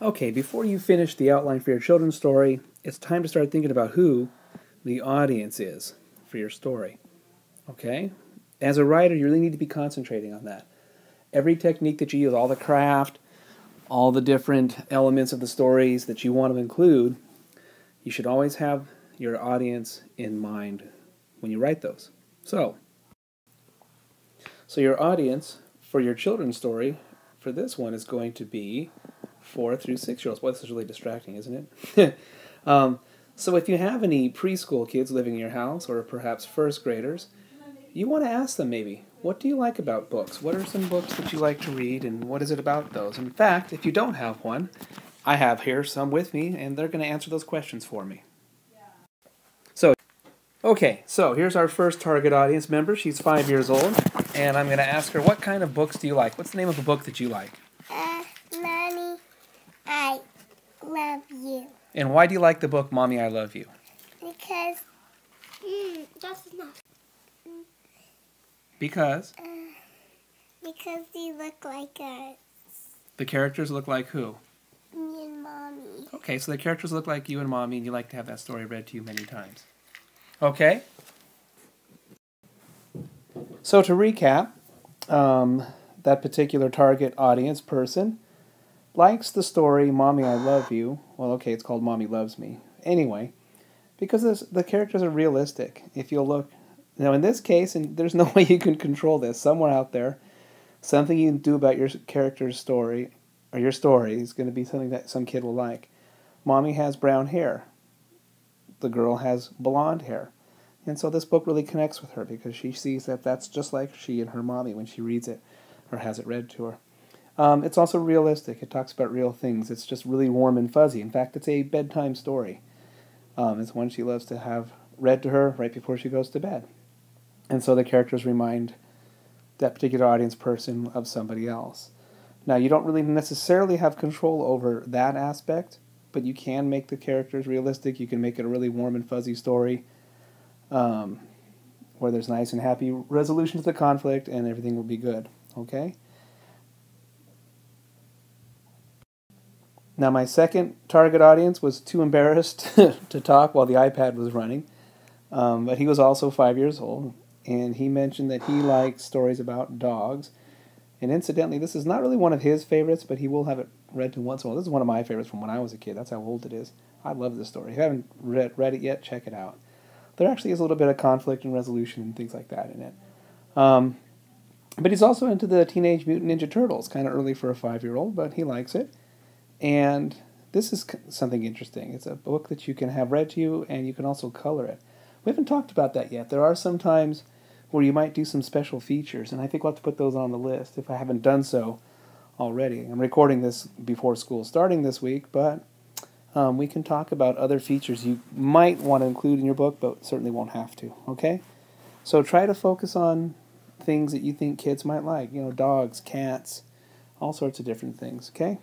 Okay, before you finish the outline for your children's story, it's time to start thinking about who the audience is for your story. Okay? As a writer, you really need to be concentrating on that. Every technique that you use, all the craft, all the different elements of the stories that you want to include, you should always have your audience in mind when you write those. So your audience for your children's story for this one is going to be 4 through 6-year-olds. Boy, this is really distracting, isn't it? So if you have any preschool kids living in your house, or perhaps first graders, you want to ask them maybe, what do you like about books? What are some books that you like to read, and what is it about those? In fact, if you don't have one, I have here some with me, and they're going to answer those questions for me. Okay, so here's our first target audience member. She's 5 years old, and I'm going to ask her, what kind of books do you like? What's the name of a book that you like? Mommy, I love you. And why do you like the book, Mommy, I Love You? Because, that's enough. Because? Because they look like us. The characters look like who? Me and Mommy. Okay, so the characters look like you and Mommy, and you like to have that story read to you many times. Okay? So to recap, that particular target audience person likes the story Mommy, I Love You. Well, okay, it's called Mommy Loves Me. Anyway, because the characters are realistic. If you'll look, now in this case, and there's no way you can control this, somewhere out there, something you can do about your character's story, or your story, is going to be something that some kid will like. Mommy has brown hair. The girl has blonde hair. And so this book really connects with her because she sees that that's just like she and her mommy when she reads it or has it read to her. It's also realistic. It talks about real things. It's just really warm and fuzzy. In fact, it's a bedtime story. It's one she loves to have read to her right before she goes to bed. And so the characters remind that particular audience person of somebody else. Now, you don't really necessarily have control over that aspect, but you can make the characters realistic. You can make it a really warm and fuzzy story where there's nice and happy resolution to the conflict and everything will be good. Okay? Now, my second target audience was too embarrassed to talk while the iPad was running, but he was also 5 years old, and he mentioned that he likes stories about dogs. And incidentally, this is not really one of his favorites, but he will have it read to once in a while. This is one of my favorites from when I was a kid. That's how old it is. I love this story. If you haven't read it yet, check it out. There actually is a little bit of conflict and resolution and things like that in it. But he's also into the Teenage Mutant Ninja Turtles. Kind of early for a 5-year-old, but he likes it. And this is something interesting. It's a book that you can have read to you, and you can also color it. We haven't talked about that yet. There are some times where you might do some special features, and I think we'll have to put those on the list if I haven't done so already. I'm recording this before school starting this week, but we can talk about other features you might want to include in your book, but certainly won't have to, okay? So try to focus on things that you think kids might like, dogs, cats, all sorts of different things, okay?